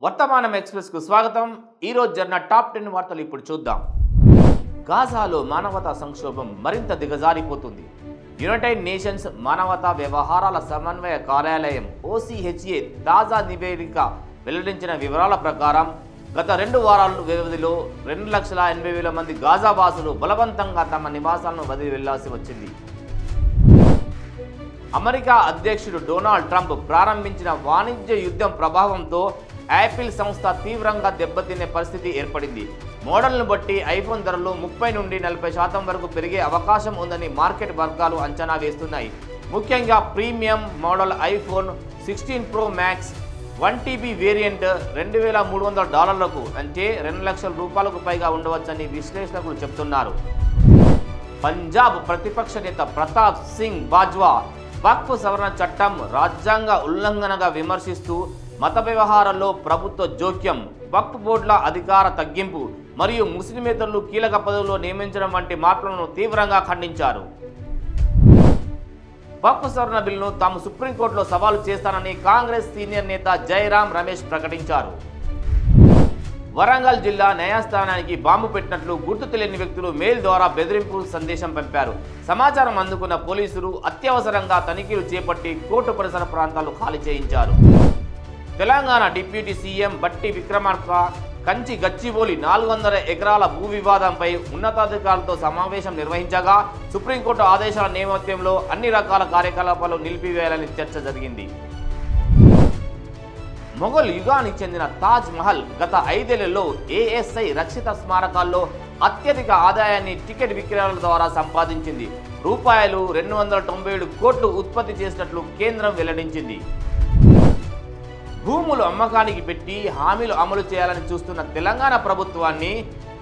వర్తమానం ఎక్స్‌ప్రెస్ కు స్వాగతం. ఈ రోజు జరిగిన టాప్ 10 వార్తలు ఇప్పుడు చూద్దాం. గాజాలో మానవతా సంక్షోభం మరింత దిగజారిపోతుంది. యునైటెడ్ నేషన్స్ మానవతా వ్యవహారాల సమన్వయ కార్యాలయం OCHA తాజా నివేదిక వెల్లడించిన వివరాల ప్రకారం గత 2 వారాల వ్యవధిలో 2,80,000 మంది గాజా వాసులు బలవంతంగా తమ నివాసాలను వదిలి వెళ్లాల్సి వచ్చింది. అమెరికా అధ్యక్షుడు డొనాల్డ్ ట్రంప్ ప్రారంభించిన వాణిజ్య యుద్ధం ప్రభావంతో యాపిల్ సంస్థ తీవ్రంగా దెబ్బతినే పరిస్థితి ఏర్పడింది. మోడల్ను బట్టి ఐఫోన్ ధరలు 30 నుండి 40% వరకు పెరిగే అవకాశం ఉందని మార్కెట్ వర్గాలు అంచనా వేస్తున్నాయి. ముఖ్యంగా premium model iPhone 16 Pro Max 1TB variant $2,300 అంటే $2 లక్షల పైగా ఉండవచ్చని విశ్లేషకులు చెబుతున్నారు. పంజాబ్ ప్రతిపక్ష నేత ప్రతాప్ సింగ్ బాజ్వా వక్ఫ్ సవరణ చట్టం రాజ్యాంగ ఉల్లంఘనగా విమర్శిస్తూ మత వ్యవహారాల్లో ప్రభుత్వ జోక్యం, వక్ఫ్ బోర్డుల అధికార తగ్గింపు మరియు ముస్లిమేతరులు కీలక పదవుల్లో నియమించడం వంటి మార్పులను తీవ్రంగా ఖండించారు. వక్ఫ్ సవరణ బిల్లును తాము సుప్రీంకోర్టులో సవాలు చేస్తానని కాంగ్రెస్ సీనియర్ నేత జైరాం రమేష్ ప్రకటించారు. వరంగల్ జిల్లా న్యాయస్థానానికి బాంబు పెట్టినట్లు గుర్తు తెలియని వ్యక్తులు మెయిల్ ద్వారా బెదిరింపు సందేశం పంపారు. సమాచారం అందుకున్న పోలీసులు అత్యవసరంగా తనిఖీలు చేపట్టి కోర్టు పరిసర ప్రాంతాలు ఖాళీ చేయించారు. తెలంగాణ డిప్యూటీ సీఎం బట్టి విక్రమార్క కంచి గచ్చిబౌలి 400 ఎకరాల భూ వివాదంపై ఉన్నతాధికారులతో సమావేశం నిర్వహించగా సుప్రీంకోర్టు ఆదేశాల నేపథ్యంలో అన్ని రకాల కార్యకలాపాలు నిలిపివేయాలని చర్చ జరిగింది. మొఘల్ యుగానికి చెందిన తాజ్ మహల్ గత 5 ఏళ్లలో ASI రక్షిత స్మారకాల్లో అత్యధిక ఆదాయాన్ని టికెట్ విక్రయాల ద్వారా సంపాదించింది. రూపాయలు 297 కోట్లు ఉత్పత్తి చేసినట్లు కేంద్రం వెల్లడించింది. భూములు అమ్మకానికి పెట్టి హామీలు అమలు చేయాలని చూస్తున్న తెలంగాణ ప్రభుత్వాన్ని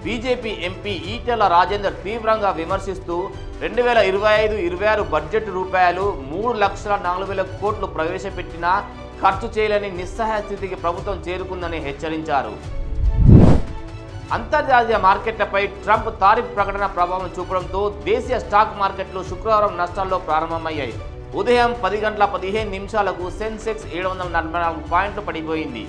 బీజేపీ ఎంపీ ఈటెల రాజేందర్ తీవ్రంగా విమర్శిస్తూ 2025-26 బడ్జెట్ రూపాయలు 3,04,000 కోట్లు ప్రవేశపెట్టినా ఖర్చు చేయలేని నిస్సహాయ స్థితికి ప్రభుత్వం చేరుకుందని హెచ్చరించారు. అంతర్జాతీయ మార్కెట్లపై ట్రంప్ తారీఫ్ ప్రకటన ప్రభావం చూపడంతో దేశీయ స్టాక్ మార్కెట్లు శుక్రవారం నష్టాల్లో ప్రారంభమయ్యాయి. ఉదయం 10:15 సెన్సెక్స్ 744 పాయింట్లు పడిపోయింది.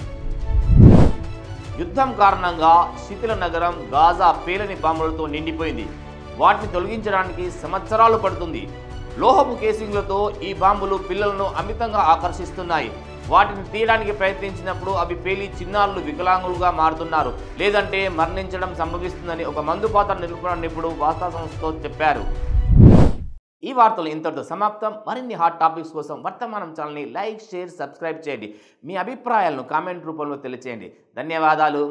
యుద్ధం కారణంగా శిథిల నగరం గాజా పేలని బాంబులతో నిండిపోయింది. వాటిని తొలగించడానికి సంవత్సరాలు పడుతుంది. లోహపు కేసింగ్లతో ఈ బాంబులు పిల్లలను అమితంగా ఆకర్షిస్తున్నాయి. వాటిని తీయడానికి ప్రయత్నించినప్పుడు అవి పేలి చిన్నారులు వికలాంగులుగా మారుతున్నారు, లేదంటే మరణించడం సంభవిస్తుందని ఒక మందుపాత్ర నిపుణుడు వార్తా సంస్థతో చెప్పారు. ఈ వార్తలు ఇంతటితో సమాప్తం. మరిన్ని హాట్ టాపిక్స్ కోసం వర్తమానం ఛానల్ని లైక్, షేర్, సబ్స్క్రైబ్ చేయండి. మీ అభిప్రాయాలను కామెంట్ రూపంలో తెలియచేయండి. ధన్యవాదాలు.